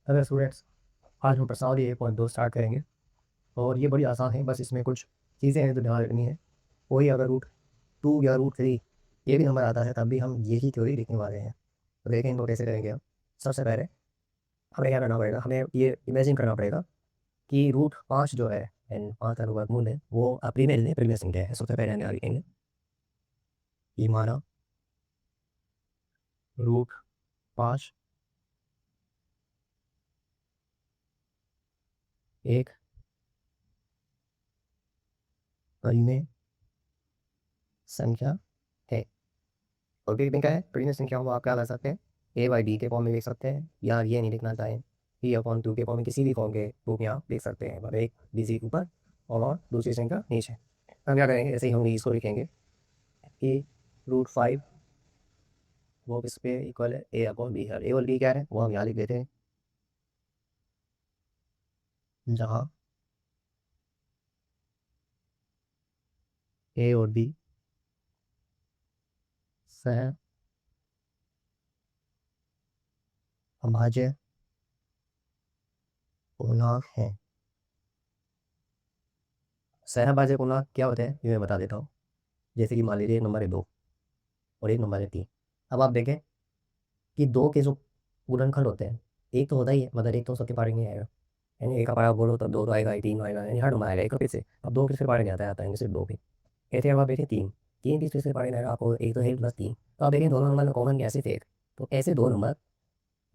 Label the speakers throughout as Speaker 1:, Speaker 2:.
Speaker 1: अगर स्टूडेंट्स आज हम प्रश्नावली 1.2 स्टार्ट करेंगे और ये बड़ी आसान है, बस इसमें कुछ चीज़ें हैं जो ध्यान रखनी है। कोई अगर रूट 2 या रूट 3 ये भी नंबर आता है तब भी हम यही थ्योरी लिखने वाले हैं। तो देखें इनको कैसे करेंगे हम। सबसे पहले हमें क्या करना पड़ेगा, हमें ये इमेजिन करना पड़ेगा कि रूट 5 जो है यानी 5 का वर्गमूल है वो प्रीमियर संख्या है। सबसे पहले हम यहाँ लिखेंगे कि माना रूट 5 एक परिमेय संख्या है। और भी क्या है, प्रीमियर संख्याओं को आप क्या कर सकते हैं, a/b के फॉर्म में लिख सकते हैं, या ये नहीं लिखना चाहें p/2 के फॉर्म में किसी भी फॉर्म के रूप में आप लिख सकते हैं, मतलब एक बीसी ऊपर और दूसरी संख्या नीचे। हम क्या करेंगे, ऐसे ही हम इसको लिखेंगे कि रूट 5 वो किस पे इक्वल है, a/b है। a और b क्या है वो हम यहाँ लिख देते हैं, जहाँ a और b सह अभाज्य पूर्णांक है। सहअभाज्य पूर्णांक क्या होते हैं ये मैं बता देता हूँ। जैसे कि मान लीजिए एक नंबर है 2 और एक नंबर है 3। अब आप देखें कि दो के जो गुणनखंड होते हैं, एक तो होता ही है, मतलब एक तो सबके पारे नहीं आएगा, यानी एक का पारा बोलो तब दो तो आएगा, 3 आएगा, यानी हर नंबर आएगा एक फिर से। अब दो किसके पारे नहीं आता है सिर्फ दो भी। ऐसे अब आप देखें 3, 3 किसके पारे नहीं आएगा आपको, एक तो है +3। तो आप देखें दोनों नंबर में कॉमन कैसे थे, तो ऐसे दो नंबर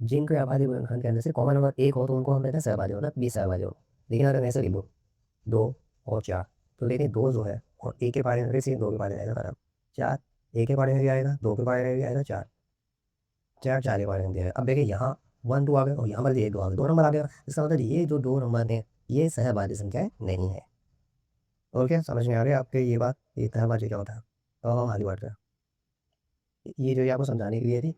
Speaker 1: जिनके आबादी गुणनखंड के अंदर से कॉमन नंबर एक हो तो उनको हम कहते हैं सहभाज्य, मतलब 20 सहभाज्य हो। लेकिन अगर ऐसे लिखो 2 और 4, तो देखिए दो जो है और एक के पारे में से दो के पारे में आएगा खराब, 4 एक के पारे में भी आएगा, दो के पारे में भी आएगा, 4 4 4 के बारे में दिया है। अब देखिए यहाँ 1 2 आ गए और यहाँ पर ये 2 आ गए, दो नंबर आ गया। इसका मतलब ये जो दो नंबर हैं ये सहभाज्य संख्याएं नहीं है। और क्या समझ में आ रही है आपके ये बात, ये सहभाज्य क्या होता है। तो हम आगे बढ़ते हैं, ये जो ये आपको समझाने के लिए थी।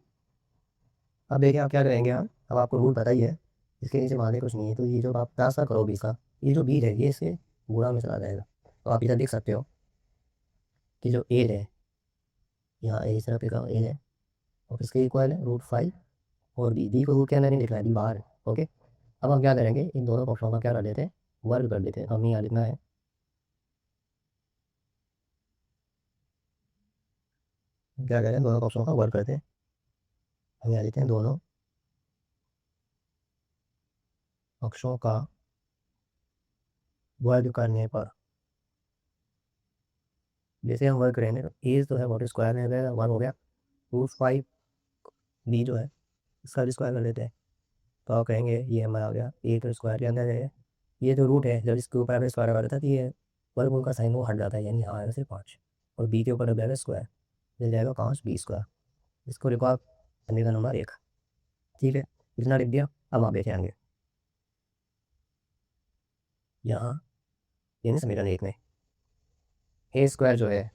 Speaker 1: अब देखिए आप क्या करेंगे, आप अब आपको रूल पता ही है, इसके नीचे माने कुछ नहीं है, तो ये जो आप ट्रांसफर करोगे इसका, ये जो बीज है ये इसके गुणा में चला जाएगा। तो आप इधर देख सकते हो कि जो ए है, यहाँ ए इस तरह पे का ए है और इसके इक्वल है रूट 5, और बी को रूट के अंदर नहीं लिखना है, बी बाहर है। ओके, अब हम क्या करेंगे, इन दोनों पक्षों का क्या कर देते हैं, वर्ग कर देते हैं। हमें यहाँ लिखना है, क्या करें, दोनों पक्षों का वर्ग करते हैं। हम यहाँ लिखते हैं दोनों पक्षों का वर्ग करने पर, जैसे हम वर्ग करेंगे तो ए जो है वो स्क्वायर में आ जाएगा, 1 हो गया। रूट 5 बी जो है इसका भी स्क्वायर कर देते हैं। तो आप कहेंगे ये हमारा आ गया ए तो स्क्वायर के अंदर है। ये जो रूट है जब इसके ऊपर हमें स्क्वायर कर देता है तो ये वर्गमूल का साइन वो हट जाता है, यानी यहाँ आएगा सिर्फ 5 और बी के ऊपर लग जाएगा स्क्वायर, मिल जाएगा 5 b²। इसको लिखो आप समीकरण नंबर 1। ठीक है, इतना लिख दिया। अब आप देखें आगे, यहाँ यानी समीकरण 1 में a² जो है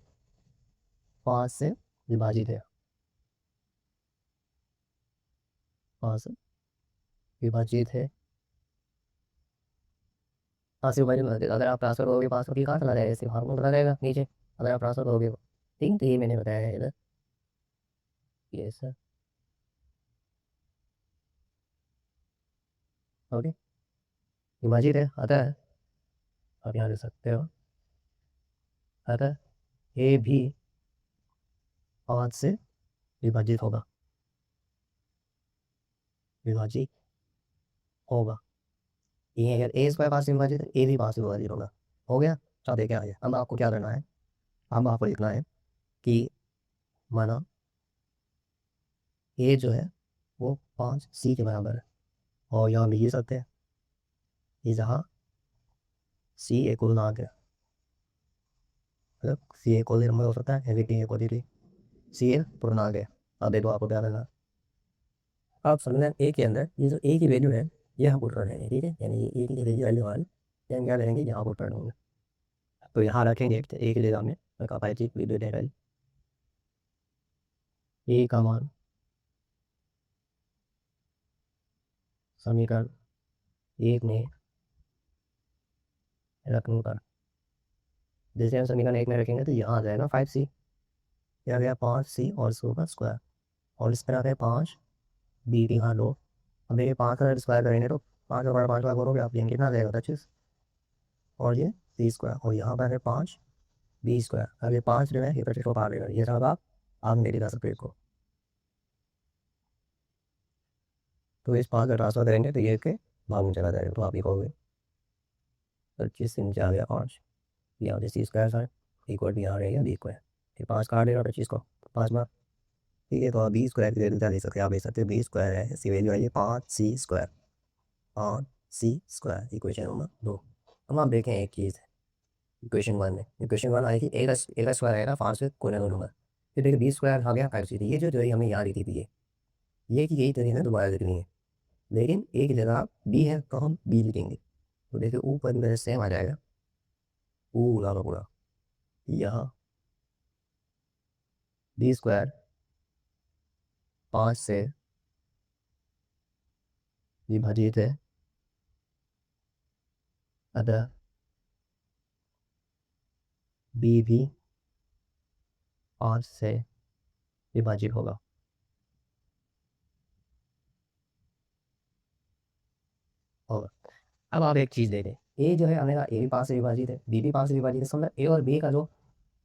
Speaker 1: 5 से विभाजित है, 5 से विभाजित है। 5 से विभाजित, अगर आप ट्रांसफर करोगे 5 की कहाँ चला जाएगा, सिर्फ हार्मोन चला जाएगा नीचे अगर आप ट्रांसफर करोगे। ठीक है, तो ये मैंने बताया है इधर, ये सर। ओके, विभाजित है आता है, आप यहाँ देख सकते हो अतः ए भी 5 से विभाजित होगा, विभाजित होगा। ये अगर a² 5 से विभाजित है, ए भी 5 से विभाजित होगा। हो गया, तो देखें आगे अब आपको क्या करना है, अब आपको लिखना है कि माना ए जो है वो 5 c के बराबर है, और यहाँ भी लिख सकते हैं कि जहाँ c एक पूर्णांक है, मतलब c एक कोई नंबर हो सकता है, एवरीथिंग एक होती थी, c एक पूर्णांक है। अब देखो आपको क्या करना है, आप समझना ए के अंदर ये जो ए की वैल्यू है ये हम पुट कर देंगे। ठीक है, यानी ए की वैल्यू वाली हम क्या करेंगे, यहाँ पुट कर देंगे। तो यहाँ रखेंगे ए की जगह में अपाइचिक विद्युत है ए का मान समीकरण 1 में रखने पर, जैसे हम समीकरण 1 में रखेंगे तो यहाँ आ जाएगा 5c, क्या गया 5c और 100 का स्क्वायर, और इस पर आ गया 5 बी की यहाँ 2 अब देखिए 5 का स्क्वायर करेंगे तो 5 का करोगे आप, ये कितना आ जाएगा 25, और ये 30 स्क्वायर, और यहाँ पर है 5 20 स्क्वायर। अब ये 5 जो है ये 25 को पार लेगा, ये सब आप आगे लेके जा सकते हो इसको। तो इस 5 का ट्रांसफर करेंगे तो ये के भाग में चला जाएगा, तो आप लिखोगे 25 से नीचे आ गया 5, यहाँ से 30 स्क्वायर था इक्वल टू यहाँ रहेगा 20 स्क्वायर। फिर 5 काट देगा 25 को 5 बार, ठीक है। तो आप 20 स्क्वायर की वैल्यू क्या ले सकते हैं, आप ले सकते हो 20 स्क्वायर है, इसकी वैल्यू आई है 5c square, 5c square, equation number 2। अब आप देखें एक चीज़, इक्वेशन 1 में, इक्वेशन 1 आई थी ए का स्क्वायर आएगा 5 से कोने दूंगा, फिर देखिए 20 स्क्वायर आ गया 5 थी, ये जो जो हमें यहाँ लिखी थी ये कि यही तरीके से दोबारा लिखनी है, लेकिन एक जगह आप बी है तो हम बी लिखेंगे। तो देखिए ऊपर भी वैसे सेम आ जाएगा पूरा का पूरा, यहाँ 20 स्क्वायर 5 से विभाजित है, अतः बी भी 5 से विभाजित होगा। और अब आप एक चीज़ देखें, ए जो है हमें ए भी 5 से विभाजित है, बी भी 5 से विभाजित है, समझ ए और बी का जो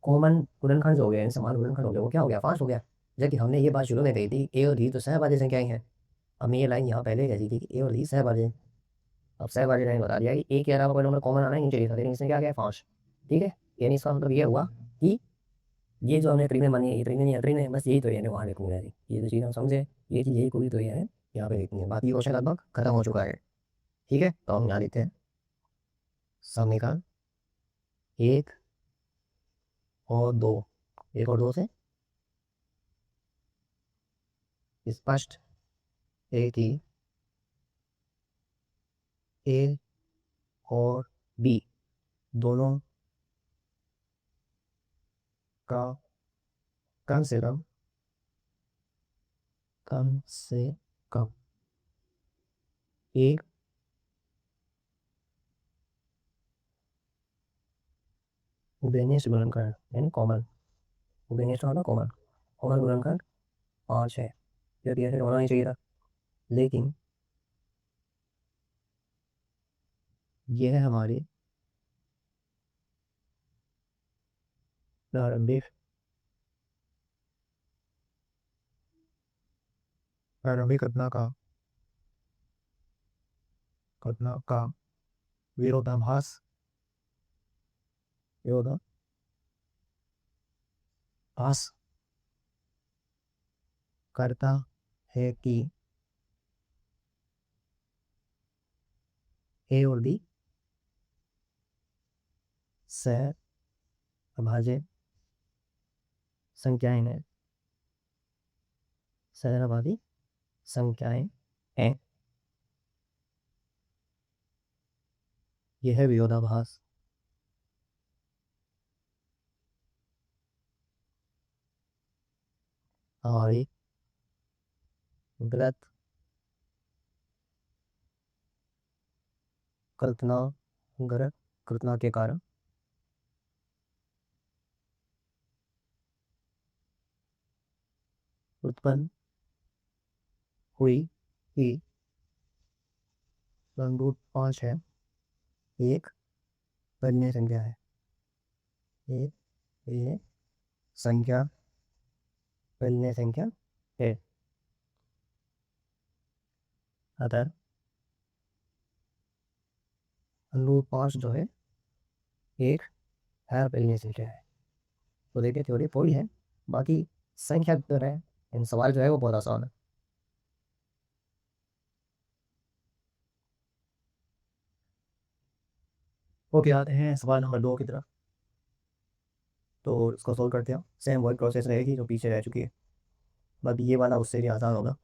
Speaker 1: कॉमन गुणनखंड हो गया, समान गुणनखंड हो गया, वो क्या हो गया 5 हो गया। जबकि हमने ये बात शुरू में कही थी ए और बी तो सहभाज्य संख्याएं हैं, हमें ये लाइन यहाँ पहले कही थी कि ए और बी सहभाज्य हैं। अब सहभाज्य लाइन बता दिया कि ए के अलावा कोई नंबर कॉमन आना ही नहीं चाहिए था, लेकिन इसमें क्या गया 5, ठीक है। यानी इसका मतलब ये हुआ कि ये जो हमने ट्री में मानी है ये ट्री में नहीं है, ट्री में बस यही तो है वहाँ लिखूंगा, ये तो चीज़ हम समझे, ये चीज़ यही पूरी तो ये है यहाँ पे लिखनी है, बाकी क्वेश्चन लगभग खत्म हो चुका है, ठीक है। तो हम यहाँ लिखते हैं समीकरण 1 और 2, 1 और 2 से स्पष्ट है कि ए और बी दोनों का कम से कम एक उभयनिष्ठ गुणनखंड यानी कॉमन, उभयनिष्ठ होना कॉमन, कॉमन गुणनखंड 5 है, जब ये होना ही चाहिए था, लेकिन यह है हमारी प्रारंभिक प्रारंभिक घटना का विरोधाभास विरोधाभास करता है कि ए और बी सहअभाज्य संख्याएं हैं, सहअभाज्य संख्याएं हैं। यह है विरोधाभास हमारी गलत कल्पना गलत कल्पना के कारण उत्पन्न हुई कि रूट 5 है एक परिमेय संख्या है, एक ये संख्या परिमेय संख्या है, अतः रूट 5 जो है एक है परिमेय संख्या है। तो देखिए थ्योरी पूरी है, बाकी संख्या जो है इन सवाल जो है वो बहुत आसान है। ओके आते हैं सवाल नंबर 2 की तरफ। तो इसको सोल्व करते हैं, सेम वही प्रोसेस रहेगी जो पीछे रह चुकी है, बाकी ये वाला उससे भी आसान होगा।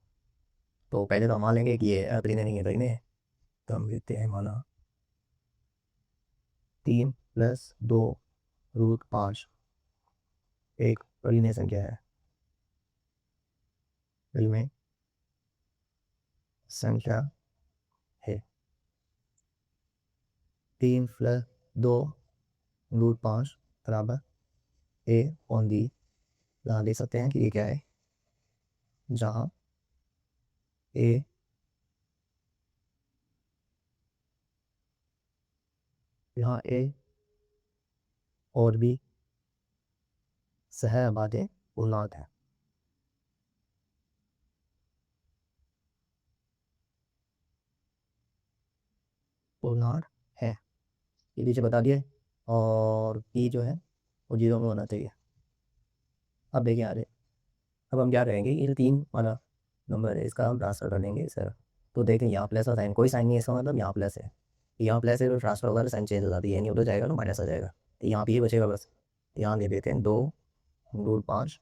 Speaker 1: तो पहले तो हम मान लेंगे कि ये परिमेय नहीं है, परिमेय है, तो हम लिखते हैं माना 3 + 2 √5 एक परिमेय संख्या है, परिमेय संख्या है। 3 + 2 √5 बराबर ए ऑन दी, यहाँ देख सकते हैं कि ये क्या है, जहाँ ए यहाँ ए और बी सहअबादे पूर्णांक है। पूर्णांक है, ये नीचे बता दिया। और पी जो है वो 0 में होना चाहिए। अब देखिए आगे, अब हम क्या करेंगे, ये 3 वाला नंबर है, इसका हम ट्रांसफर कर देंगे सर। तो देखें यहाँ प्लस का साइन, कोई साइन नहीं है, इसका मतलब यहाँ प्लस है। यहाँ प्लस है तो ट्रांसफर होगा तो साइन चेंज हो जाती है, नहीं उधर जाएगा तो माइनस आ जाएगा। तो यहाँ पे ये बचेगा बस। यहाँ दे देते हैं 2√5,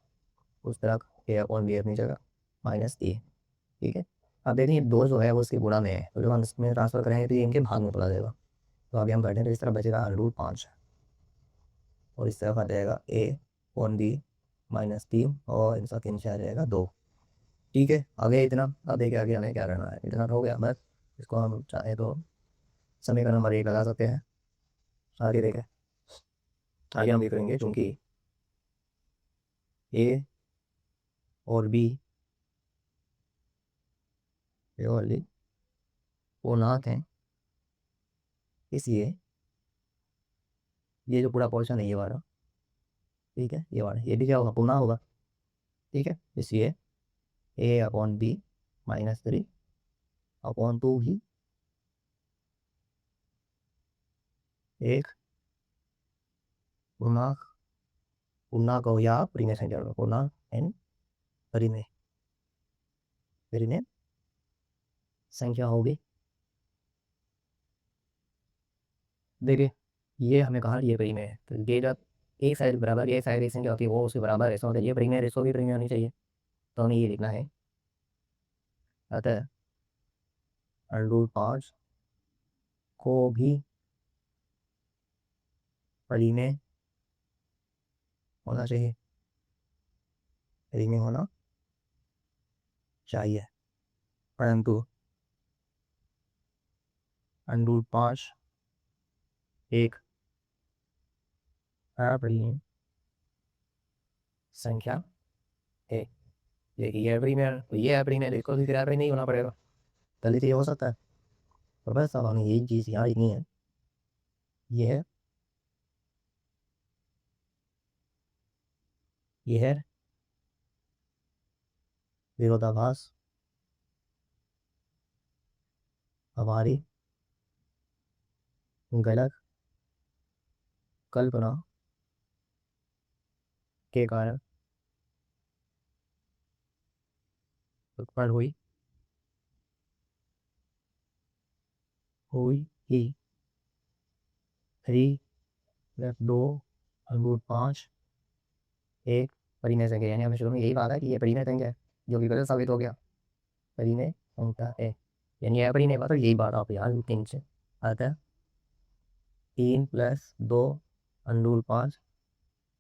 Speaker 1: उस तरह ए अपॉन बी अपनी जगह माइनस ए। ठीक है। अब देखिए दो जो है वो उसके गुणा में है, तो जब हम इसमें ट्रांसफर करेंगे तो ये इनके भाग में पड़ा जाएगा। तो अभी हम बैठे तो इस तरफ बचेगा √5 और इस तरफ आ जाएगा ए अपॉन बी -3 और इनका नीचे आ जाएगा 2। ठीक है, आगे इतना। अब देखिए आगे हमें क्या करना है, इतना हो गया बस। इसको हम चाहे तो समीकरण नंबर 1 लगा सकते हैं। आगे देखें, आगे हम ये करेंगे क्योंकि ए और बी प्योरली पूर्णांक हैं, इसलिए ये जो पूरा पोर्शन है ये वाला, ठीक है, ये वाला ये भी क्या होगा, पूर्णांक होगा। ठीक है, इसलिए ए अपॉन बी -3 अपॉन 2 ही एक पूर्णांक, पूर्णांक हो या परिमेय संख्या होगा, पूर्णांक एन परिमेय परिमेय संख्या होगी। देखिए ये हमें कहा ये परिमेय है, तो ये जब एक साइड बराबर एक साइड एक संख्या होती है वो उसके बराबर ऐसा होता है, ये परिमेय है, इसको भी परिमेय होनी चाहिए। तो हमें ये लिखना है, अतः √5 को भी परिमेय होना चाहिए, परिमेय होना चाहिए, परंतु √5 एक अपरिमेय संख्या है। ये अपरिमेय, तो ये अपरिमेय, तो इसको भी फिर अपरिमेय नहीं होना पड़ेगा, तभी तो ये हो सकता है। और बस अब हमें यही चीज़ यहाँ लिखनी है, ये है, ये है विरोधाभास हमारी गलत कल्पना के कारण उत्पन्न हुई हुई ही 3+2√5 एक परिमेय संख्या, यानी हमें शुरू में यही बात है कि ये परिमेय संख्या है, जो कि गलत साबित हो गया, परिमेय संख्या है, यानी यह परिमेय बात, यही बात आप याद 3 से। अतः 3+2√5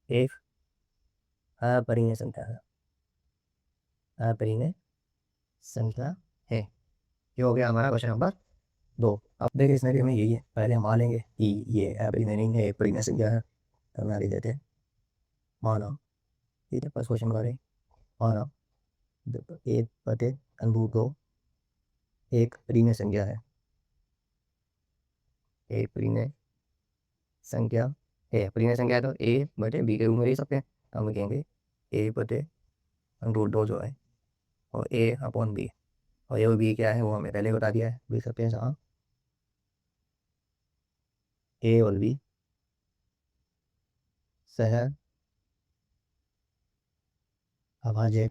Speaker 1: एक अपरिमेय संख्या है, अपरिमेय संख्या है। ये हो गया हमारा क्वेश्चन नंबर 2। अब देखिए इसमें भी हमें यही है, पहले हम मान लेंगे कि ये अपरिमेय नहीं है, एक परिमेय संख्या है, तो हमें लिख देते हैं माना। ठीक है, फर्स्ट क्वेश्चन बता माना 1/√2 एक परिमेय संख्या है, एक परिमेय संख्या है, परिमेय संख्या है तो a/b के रूप में लिख सकते हैं। हम लिखेंगे a/√2 जो है और a अपॉन बी, और ये बी क्या है वो हमें पहले बता दिया है, लिख सकते हैं जहाँ ए और बी सह अभाज्य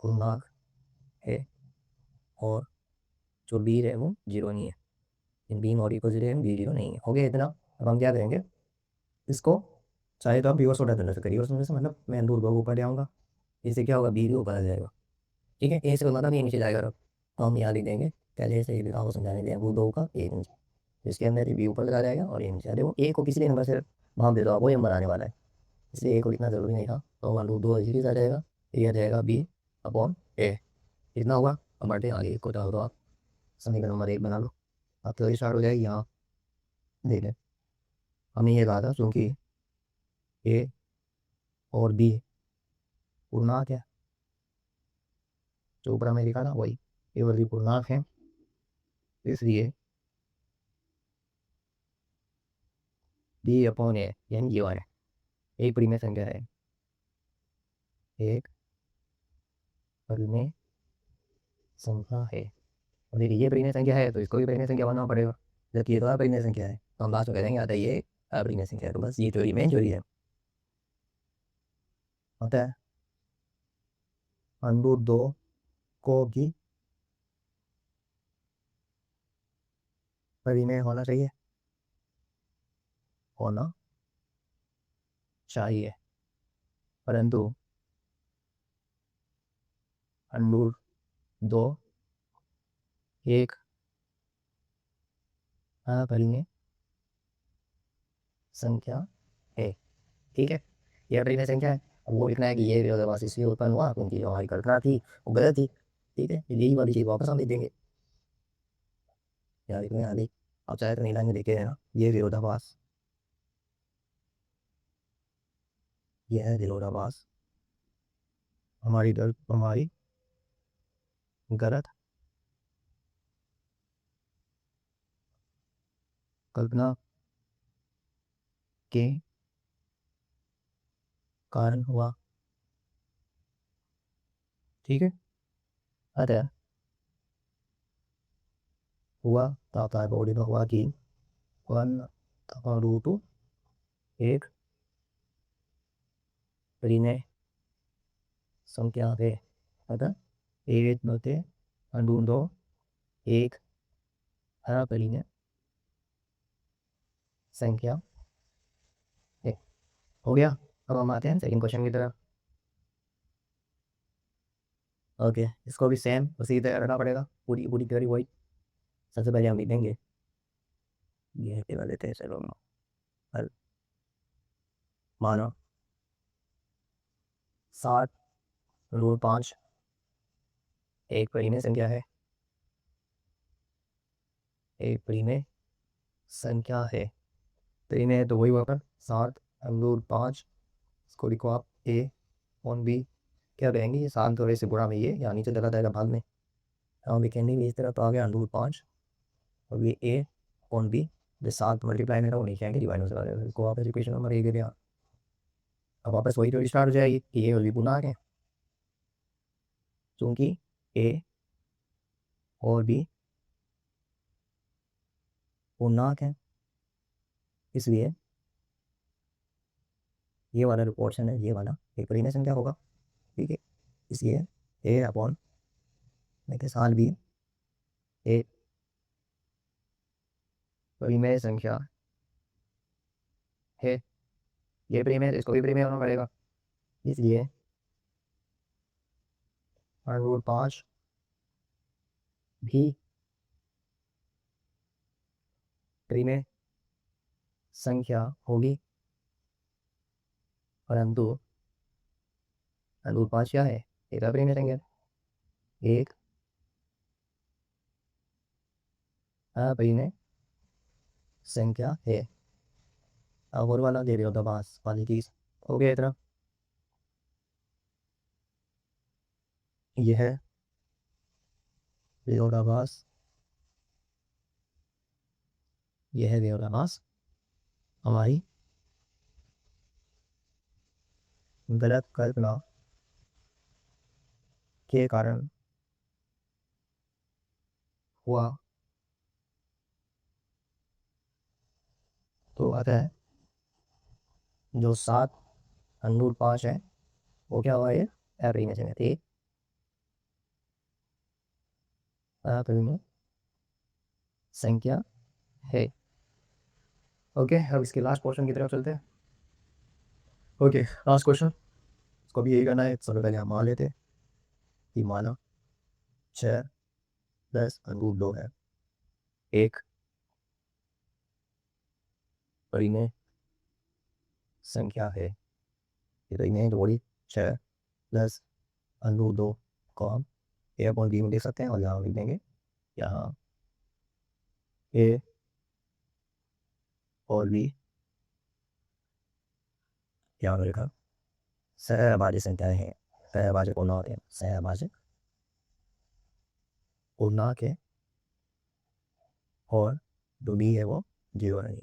Speaker 1: पूर्णांक है और जो बी है वो 0 नहीं है, इन बी और इक्वल 0 है, बी 0 नहीं है। हो गया इतना। अब हम क्या करेंगे, इसको चाहे तो आप रिवर्स ऑर्डर करना सकते, रिवर्स ऑर्डर से मतलब मैं दूर को ऊपर ले आऊँगा, इससे क्या होगा, बी भी ऊपर आ जाएगा। ठीक है, ए से मतलब ये नीचे जाएगा। तो हम यहाँ लिख देंगे, पहले से लिखा को समझाने दें, वो दो का एक नीचे, इसके अंदर बी ऊपर लगा जाएगा और ये नीचे। देखो ए को किसी नंबर से भाग दे दो आप, वो नंबर आने वाला है, इसलिए ए को लिखना जरूरी नहीं था। तो 1√2 इसी आ जाएगा, ये आ जाएगा बी अपॉन ए, इतना हुआ। अब बढ़ते आगे, इसको डाल दो आप, समीकरण नंबर 1 बना लो। अब तो स्टार्ट हो जाएगी यहाँ। देख लें, हमें ये कहा था क्योंकि ए और बी पूर्णांक है, जो ऊपर हमें लिखा था वही, ए और बी पूर्णांक है, इसलिए बी अपॉन ए यानी ये वाला एक परिमेय संख्या है, एक परिमेय संख्या है। और ये परिमेय संख्या है तो इसको भी परिमेय संख्या बनाना पड़ेगा, जबकि ये तो अपरिमेय संख्या है तो हम लास्ट में कह देंगे आता है ये अपरिमेय संख्या है। तो बस ये चोरी मेन चोरी है होता है अंडर 2 को भी परिमेय होना चाहिए, होना चाहिए, परंतु अंडर 2 एक अपरिमेय संख्या है। ठीक है, ये अपरिमेय संख्या है। अब वो लिखना है कि ये विरोधाभास इसलिए उत्पन्न हुआ क्योंकि जो हमारी कल्पना थी वो गलत थी। ठीक है, यही वाली चीज़ वापस हम लिख देंगे, यार लिखने आगे आप चाहे तो नीला में लिखे हैं ना, ये विरोधाभास, ये है विरोधाभास, हमारी गलत कल्पना के कारण हुआ। ठीक है, अतः हुआ ताता बॉडी में हुआ कि वन रूट एक परिमेय संख्या है, अतः एक नोटे अंडर 2 एक अपरिमेय संख्या है। हो गया। अब हम आते हैं सेकंड क्वेश्चन की तरफ। ओके, इसको भी सेम उसी तरह करना पड़ेगा, पूरी पूरी थ्योरी वही। सबसे पहले हम लिखेंगे ये टेबल लेते हैं, चलो हल माना 7 रूट 5 एक परिमेय संख्या है, एक परिमेय संख्या है। परिमेय तो वही होगा 7 रूट 5, इसको लिखो आप ए ऑन बी, क्या कहेंगे ये 7 थोड़े से गुणा में ये यहाँ नीचे लगा जाएगा भाग में, हम लिखेंगे इस तरह तो आ गया √5 और ये ए ऑन बी, जो 7 मल्टीप्लाई में था वो नीचे आएंगे डिवाइड हो जाएगा, इसको वापस इक्वेशन नंबर 1 दे दिया। अब वापस वही तो स्टार्ट हो जाएगी कि ए और बी पूर्णांक है, क्योंकि ए और बी पूर्णांक है, इसलिए ये वाला जो पोर्शन है ये वाला एक परिमेय संख्या होगा। ठीक है, इसलिए ए अपॉन में के साथ भी एक परिमेय संख्या है। ये परिमेय, इसको भी परिमेय होना पड़ेगा, इसलिए √5 भी परिमेय संख्या होगी, परंतु √5 क्या है, एक अपरिमेय संख्या, एक अपरिमेय संख्या है। अब और वाला दे रहे हो दबास वाली चीज हो गया इतना, यह है विरोधाभास, यह है विरोधाभास हमारी गलत कल्पना के कारण हुआ। तो अतः जो 7 √5 है वो क्या हुआ, ये अपरिमेय संख्या थी, अपरिमेय संख्या है। ओके, अब इसके लास्ट क्वेश्चन की तरफ चलते हैं। ओके, लास्ट क्वेश्चन, इसको भी यही करना है। सबसे पहले हम मान लेते हैं कि माना 6 + √2 है, एक परिमेय संख्या है। ये परिमेय तो वही 6 + √2 को हम ए अपॉन बी में देख सकते हैं, और यहाँ लिख देंगे यहाँ ए और बी यहाँ लिखा सहभाज्य संख्याएं हैं, सहभाज्य पूर्णांक है, सहभाज्य पूर्णांक है, और जो बी है वो 0 नहीं,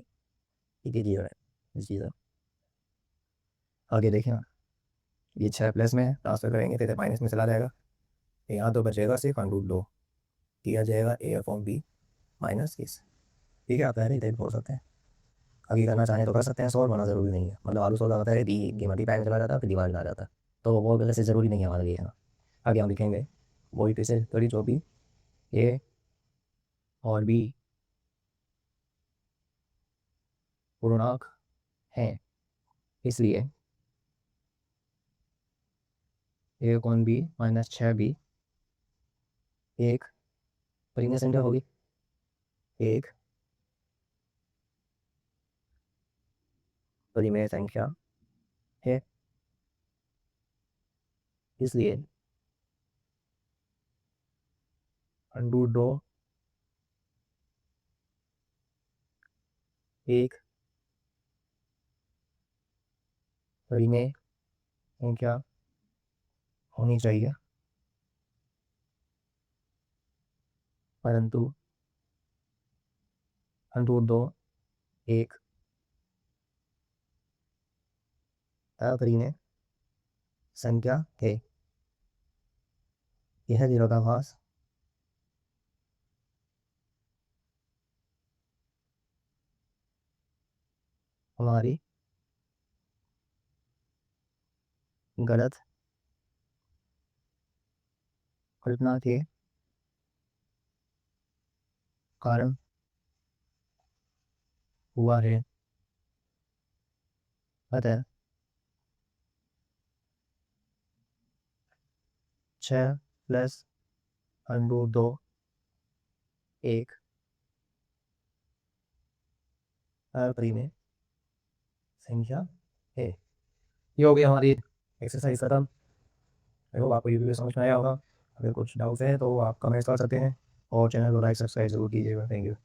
Speaker 1: ठीक है 0 है। इस चीज़ है। आगे देखें ना, ये 6 प्लस में ट्रांसफर करेंगे तो माइनस में चला जाएगा, यहाँ तो बचेगा सिर्फ √2, किया जाएगा a/b-इस। ठीक है, आप पहले इधर बोल सकते हैं, आगे करना चाहें तो कर सकते हैं, सॉल्व होना ज़रूरी नहीं है। मतलब आलू सोल्व होता है डी गेम डी टाइम चला जाता है, फिर दीवार आ जाता है, तो वो वैसे ज़रूरी नहीं है हमारे लिए, है ना। आगे हम लिखेंगे वही फिर से थोड़ी जो भी ए और बी पूर्णांक हैं, इसलिए a/b-6b एक परिमेय संख्या होगी, एक परिमेय संख्या है, इसलिए √2 एक परिमेय संख्या होनी चाहिए, परंतु √2 एक अपरिमेय संख्या है। यह विरोधाभास हमारी गलत कल्पना के कारण हुआ है। अतः 6 + √2 एक अपरिमेय संख्या है। ये हो गई हमारी एक्सरसाइज खत्म। आई होप आपको ये वीडियो समझ में आया होगा। अगर कुछ डाउट है तो आप कमेंट्स कर सकते हैं और चैनल को लाइक सब्सक्राइब जरूर कीजिएगा। Thank you.